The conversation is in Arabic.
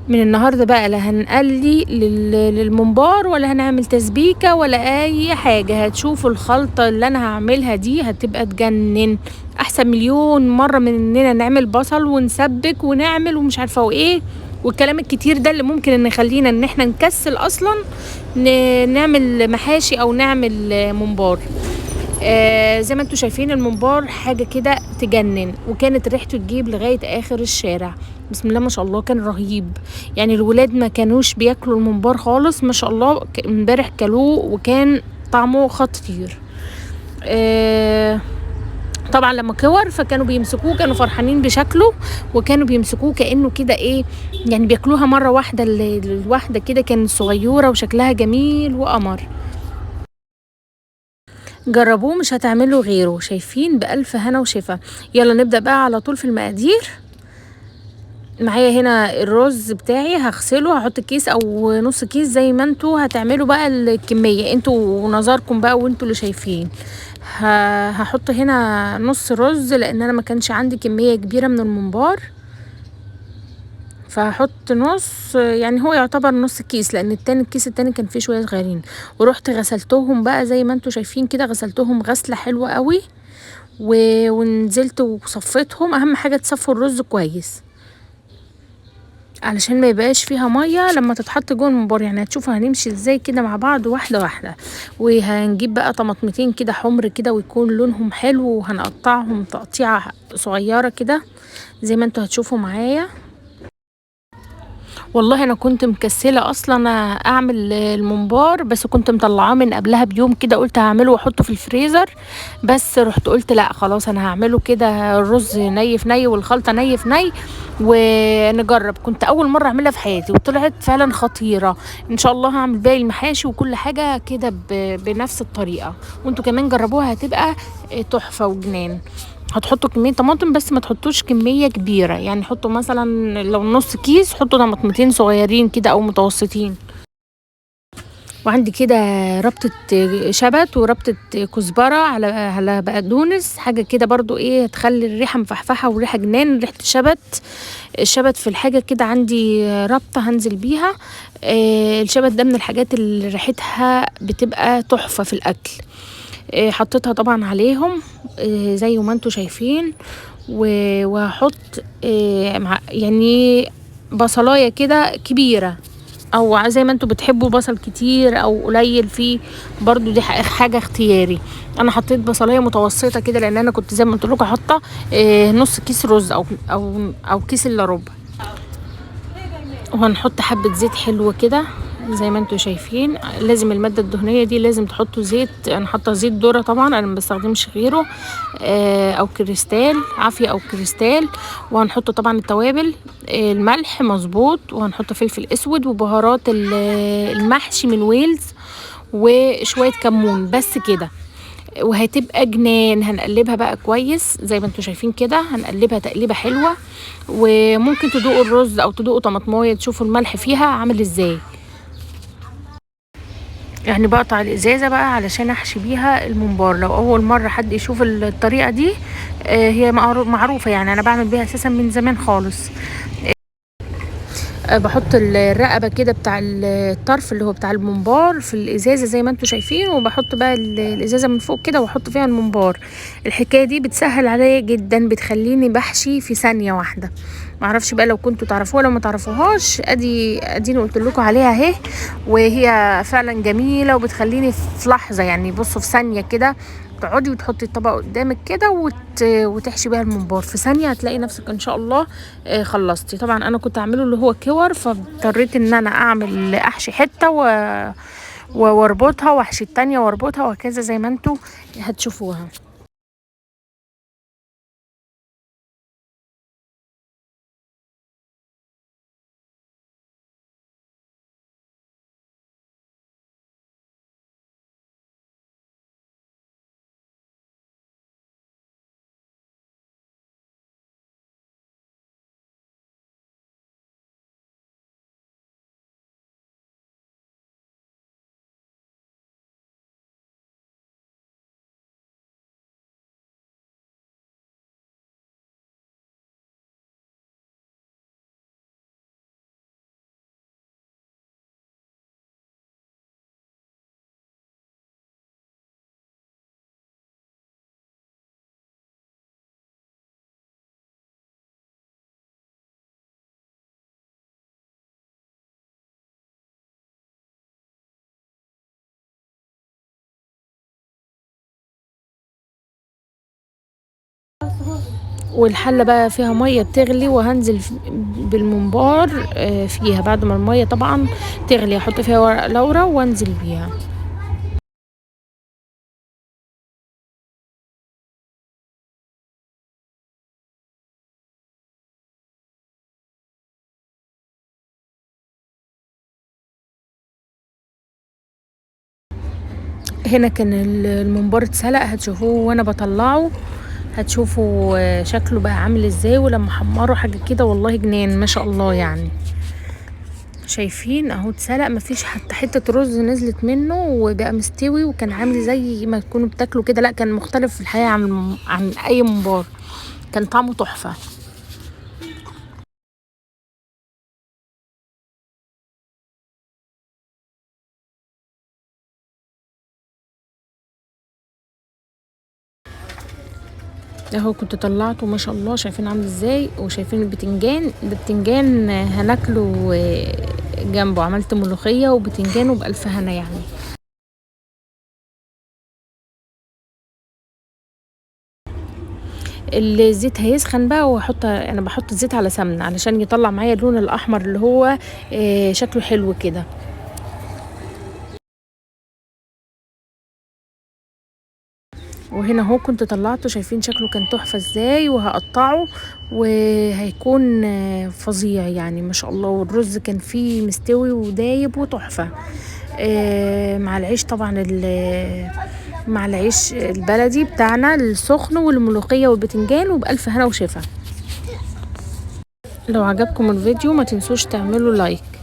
من النهارده بقى لا هنقلي للممبار ولا هنعمل تسبيكة ولا اي حاجة. هتشوفوا الخلطة اللي انا هعملها دي هتبقى تجنن، احسن مليون مرة من اننا نعمل بصل ونسبك ونعمل ومش عارفة وايه والكلام الكتير ده اللي ممكن ان يخلينا ان احنا نكسل اصلا نعمل محاشي او نعمل ممبار. زي ما انتوا شايفين الممبار حاجة كده تجنن، وكانت ريحته تجيب لغاية اخر الشارع. بسم الله ما شاء الله كان رهيب. يعني الولاد ما كانوش بياكلوا الممبار خالص ما شاء الله، امبارح كلوه وكان طعمه خطير. طبعا لما كور فكانوا بيمسكوه كانوا فرحانين بشكله، وكانوا بيمسكوه كأنه كده ايه، يعني بياكلوها مرة واحدة الواحدة كده. كانت صغيرة وشكلها جميل وقمر. جربوه مش هتعملوا غيره. شايفين بألف هنا وشفا. يلا نبدأ بقى على طول في المقادير. معايا هنا الرز بتاعي هغسله، هحط كيس او نص كيس زي ما انتوا هتعملوا بقى الكمية، انتوا ونظركم بقى وانتوا اللي شايفين. هحط هنا نص رز لان انا ما كانش عندي كمية كبيرة من الممبار، فهحط نص، يعني هو يعتبر نص كيس لان الكيس التاني كان فيه شوية صغيرين. ورحت غسلتهم بقى زي ما انتوا شايفين كده، غسلتهم غسلة حلوة قوي ونزلت وصفيتهم. اهم حاجة تصفوا الرز كويس علشان ما يبقاش فيها ميه لما تتحط جوه الممبار. يعني هتشوفوا هنمشي ازاي كده مع بعض واحده واحده. وهنجيب بقى طماطمتين كده حمر كده ويكون لونهم حلو، وهنقطعهم تقطيعه صغيره كده زي ما انتوا هتشوفوا معايا. والله انا كنت مكسله اصلا اعمل الممبار، بس كنت مطلعاه من قبلها بيوم كده، قلت هعمله واحطه في الفريزر. بس رحت قلت لا خلاص انا هعمله كده، الرز ني في ني والخلطه ني في ني ونجرب. كنت اول مره اعملها في حياتي وطلعت فعلا خطيره. ان شاء الله هعمل باقي المحاشي وكل حاجه كده بنفس الطريقه، وانتوا كمان جربوها هتبقى تحفه وجنان. هتحطوا كمية طماطم بس ما تحطوش كمية كبيرة، يعني حطوا مثلا لو نص كيس حطوا طماطمتين صغيرين كده او متوسطين. وعندي كده ربطة شبت وربطة كزبرة على بقدونس، حاجة كده برضو ايه تخلي الريحة مفحفحة وريحة جنان ريحة الشبت في الحاجة كده. عندي ربطة هنزل بيها. الشبت ده من الحاجات اللي ريحتها بتبقى تحفة في الأكل. حطيتها طبعا عليهم زي ما انتوا شايفين. وهحط يعني بصلايه كده كبيره، او زي ما انتوا بتحبوا بصل كتير او قليل فيه، برضو دي حاجه اختياري. انا حطيت بصلايه متوسطه كده لان انا كنت زي ما قلت لكم حاطه نص كيس رز او كيس الا ربع. وهنحط حبة زيت حلوة كده زي ما انتوا شايفين. لازم المادة الدهنية دي لازم تحطوا زيت، انا حاطة زيت ذرة طبعا، انا ما بستخدمش غيره او كريستال عافية او كريستال. وهنحط طبعا التوابل، الملح مظبوط، وهنحط فلفل اسود وبهارات المحشي من ويلز وشوية كمون بس كده. وهتبقى جنان. هنقلبها بقى كويس زي ما انتوا شايفين كده، هنقلبها تقليبه حلوه. وممكن تدوقوا الرز او تدوقوا طماطمايه تشوفوا الملح فيها عامل ازاي. يعني بقطع الازازه بقى علشان احشي بيها الممبار. لو اول مره حد يشوف الطريقه دي، هي معروفه، يعني انا بعمل بيها اساسا من زمان خالص. بحط الرقبه كده بتاع الطرف اللي هو بتاع الممبار في الازازه زي ما انتوا شايفين، وبحط بقى الازازه من فوق كده واحط فيها الممبار. الحكايه دي بتسهل عليا جدا، بتخليني بحشي في ثانيه واحده. معرفش بقى لو كنتوا تعرفوها لو ما تعرفوهاش، اديني قلت لكم عليها اهي. وهي فعلا جميله وبتخليني في لحظه، يعني بصوا في ثانيه كده تقعدي وتحطي الطبق قدامك كده وتحشي بيها الممبار في ثانيه، هتلاقي نفسك ان شاء الله خلصتي. طبعا انا كنت اعمله اللي هو كور، فاضطريت ان انا احشي حته واربطها واحشي التانية واربطها وهكذا زي ما انتوا هتشوفوها. والحله بقى فيها ميه بتغلي، وهنزل بالممبار فيها بعد ما الميه طبعا تغلي، احط فيها ورق لورا وانزل بيها. هنا كان الممبار اتسلق، هتشوفوه وانا بطلعه، هتشوفوا شكله بقى عامل ازاي، ولما حمره حاجه كده والله جنان ما شاء الله يعني. شايفين اهو اتسلق، مفيش حتى حته رز نزلت منه، وبقى مستوي، وكان عامل زي ما تكونوا بتاكلوا كده. لا كان مختلف في الحقيقه عن اي ممبار، كان طعمه تحفه. اهو كنت طلعته ما شاء الله، شايفين عامل ازاي، وشايفين البتنجان ده، بتنجان هناكله جنبه، عملت ملوخيه وبتنجان وبألف هنا يعني. الزيت هيسخن بقى، واحط، انا بحط الزيت على سمنه علشان يطلع معايا اللون الاحمر اللي هو شكله حلو كده. وهنا اهو كنت طلعته، شايفين شكله كان تحفه ازاي، وهقطعه وهيكون فظيع يعني ما شاء الله. والرز كان فيه مستوي ودايب وتحفه، مع العيش طبعا، مع العيش البلدي بتاعنا السخن، والملوخيه والبتنجان، وبألف هنا وشفا. لو عجبكم الفيديو ما تنسوش تعملوا لايك.